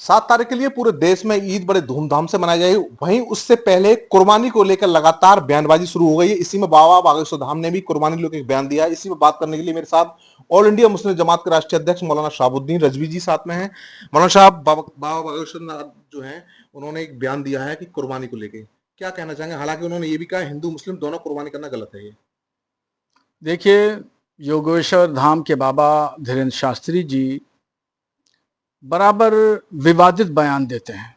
7 तारीख के लिए पूरे देश में ईद बड़े धूमधाम से मनाई जाएगी। वहीं उससे पहले कुर्बानी को लेकर लगातार बयानबाजी शुरू हो गई है। इसी में बाबा बागेश्वर धाम ने भी कुर्बानी लेकर एक बयान दिया है। इसी में बात करने के लिए मेरे साथ ऑल इंडिया मुस्लिम जमात के राष्ट्रीय अध्यक्ष मौलाना शहाबुद्दीन रजवी जी साथ में हैं। मौलाना साहब, बाबा बागेश्वर नाथ जो है उन्होंने एक बयान दिया है कि कुर्बानी को लेकर क्या कहना चाहेंगे? हालांकि उन्होंने ये भी कहा हिंदू मुस्लिम दोनों कुर्बानी करना गलत है। ये देखिए, योगेश्वर धाम के बाबा धीरेन्द्र शास्त्री जी बराबर विवादित बयान देते हैं।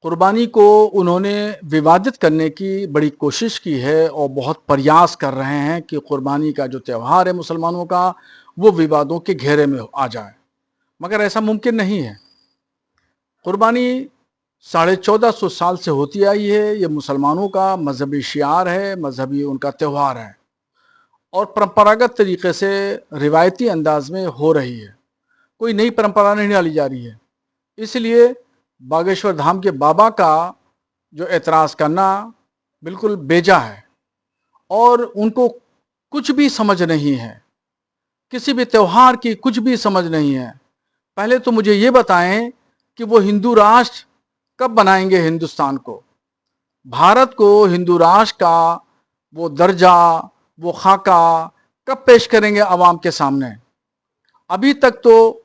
कुर्बानी को उन्होंने विवादित करने की बड़ी कोशिश की है और बहुत प्रयास कर रहे हैं कि कुर्बानी का जो त्यौहार है मुसलमानों का, वो विवादों के घेरे में आ जाए, मगर ऐसा मुमकिन नहीं है। कुर्बानी 1450 साल से होती आई है। ये मुसलमानों का मजहबी शियार है, मजहबी उनका त्यौहार है और परंपरागत तरीके से रिवायती अंदाज में हो रही है। कोई नई परंपरा नहीं डाली जा रही है। इसलिए बागेश्वर धाम के बाबा का जो एतराज़ करना बिल्कुल बेजा है और उनको कुछ भी समझ नहीं है, किसी भी त्यौहार की कुछ भी समझ नहीं है। पहले तो मुझे ये बताएं कि वो हिंदू राष्ट्र कब बनाएंगे हिंदुस्तान को, भारत को हिंदू राष्ट्र का वो दर्जा, वो खाका कब पेश करेंगे आवाम के सामने। अभी तक तो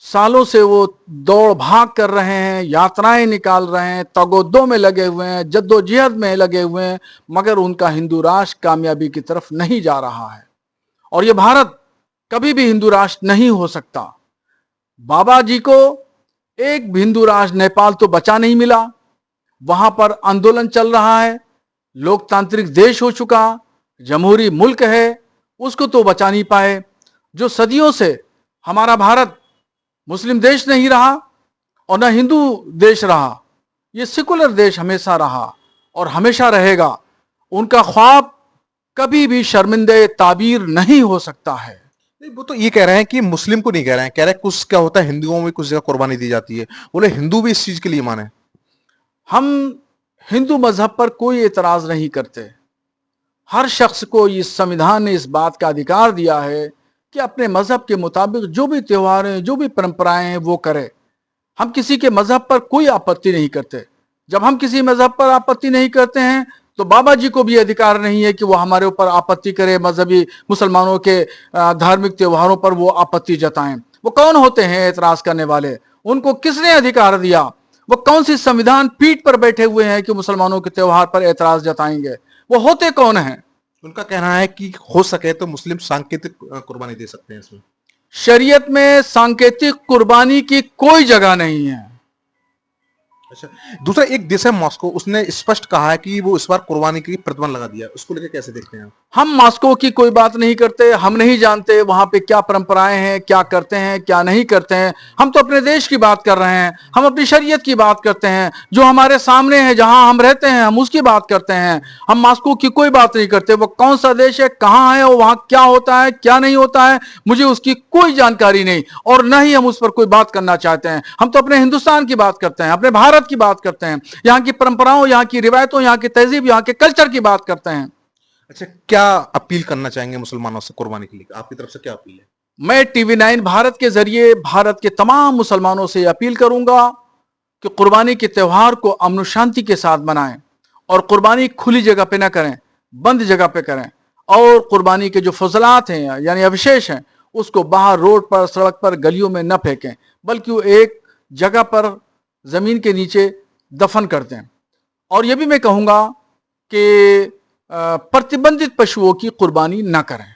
सालों से वो दौड़ भाग कर रहे हैं, यात्राएं निकाल रहे हैं, तगोदों में लगे हुए हैं, जद्दोजहद में लगे हुए हैं, मगर उनका हिंदू राष्ट्र कामयाबी की तरफ नहीं जा रहा है और ये भारत कभी भी हिंदू राष्ट्र नहीं हो सकता। बाबा जी को एक हिंदू राष्ट्र नेपाल तो बचा नहीं मिला, वहां पर आंदोलन चल रहा है। लोकतांत्रिक देश हो चुका, जमहूरी मुल्क है, उसको तो बचा नहीं पाए। जो सदियों से हमारा भारत मुस्लिम देश नहीं रहा और न हिंदू देश रहा, ये सेकुलर देश हमेशा रहा और हमेशा रहेगा। उनका ख्वाब कभी भी शर्मिंदे ताबीर नहीं हो सकता है। नहीं, वो तो ये कह रहे हैं कि मुस्लिम को नहीं कह रहे हैं, कह रहे हैं कुछ क्या होता है हिंदुओं में कुछ जगह कुर्बानी दी जाती है। बोले हिंदू भी इस चीज के लिए माने। हम हिंदू मजहब पर कोई एतराज नहीं करते। हर शख्स को इस संविधान ने इस बात का अधिकार दिया है कि अपने मजहब के मुताबिक जो भी त्यौहार हैं, जो भी परंपराएं हैं, वो करे। हम किसी के मजहब पर कोई आपत्ति नहीं करते। जब हम किसी मजहब पर आपत्ति नहीं करते हैं तो बाबा जी को भी अधिकार नहीं है कि वो हमारे ऊपर आपत्ति करे, मजहबी मुसलमानों के धार्मिक त्योहारों पर वो आपत्ति जताएं। वो कौन होते हैं एतराज करने वाले? उनको किसने अधिकार दिया? वो कौन सी संविधान पीठ पर बैठे हुए हैं कि मुसलमानों के त्योहार पर एतराज जताएंगे? वो होते कौन हैं? उनका कहना है कि हो सके तो मुस्लिम सांकेतिक कुर्बानी दे सकते हैं इसमें। शरीयत में सांकेतिक कुर्बानी की कोई जगह नहीं है। अच्छा, दूसरा एक देश है मॉस्को, उसने स्पष्ट कहा है कि वो इस बार कुर्बानी की प्रतिबंध लगा दिया है। उसको लेकर कैसे देखते हैं आप? हम मॉस्को की कोई बात नहीं करते। हम नहीं जानते वहां पे क्या परंपराएं हैं, क्या करते हैं, क्या नहीं करते हैं। हम तो अपने देश की बात कर रहे हैं, हम अपनी शरीयत की बात करते हैं। जो हमारे सामने है, जहां हम रहते हैं, हम उसकी बात करते हैं। हम मॉस्को की कोई बात नहीं करते। वो कौन सा देश है, कहां है, वहां क्या होता है, क्या नहीं होता है, मुझे उसकी कोई जानकारी नहीं और न ही हम उस पर कोई बात करना चाहते हैं। हम तो अपने हिंदुस्तान की बात करते हैं, अपने भारत की बात करते हैं, यहाँ की परंपराओं, यहाँ की रिवायतों, यहाँ की तहजीब, यहाँ के कल्चर की बात करते हैं। अच्छा, क्या अपील करना चाहेंगे मुसलमानों से कुर्बानी के लिए? आपकी तरफ से क्या अपील है? मैं TV9 भारत के जरिए भारत के तमाम मुसलमानों से अपील करूंगा कि कुर्बानी के त्यौहार को अमन शांति के साथ मनाएं और कुर्बानी खुली जगह पे ना करें, बंद जगह पे करें। और कुर्बानी के जो फजलात हैं यानी अवशेष हैं, उसको बाहर रोड पर, सड़क पर, गलियों में न फेंकें, बल्कि वो एक जगह पर जमीन के नीचे दफन कर दें। और यह भी मैं कहूँगा कि प्रतिबंधित पशुओं की कुर्बानी न करें।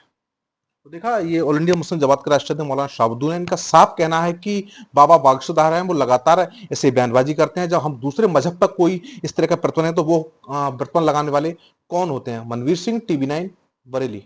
तो देखा, ये ऑल इंडिया मुस्लिम जमात के राष्ट्रीय अध्यक्ष मौलाना शहाबुद्दीन है। इनका साफ कहना है कि बाबा बागेश्वर धाम हैं वो लगातार ऐसे बयानबाजी करते हैं। जब हम दूसरे मजहब पर कोई इस तरह का प्रतिबंध है तो वो प्रतिबंध लगाने वाले कौन होते हैं? मनवीर सिंह, TV9, बरेली।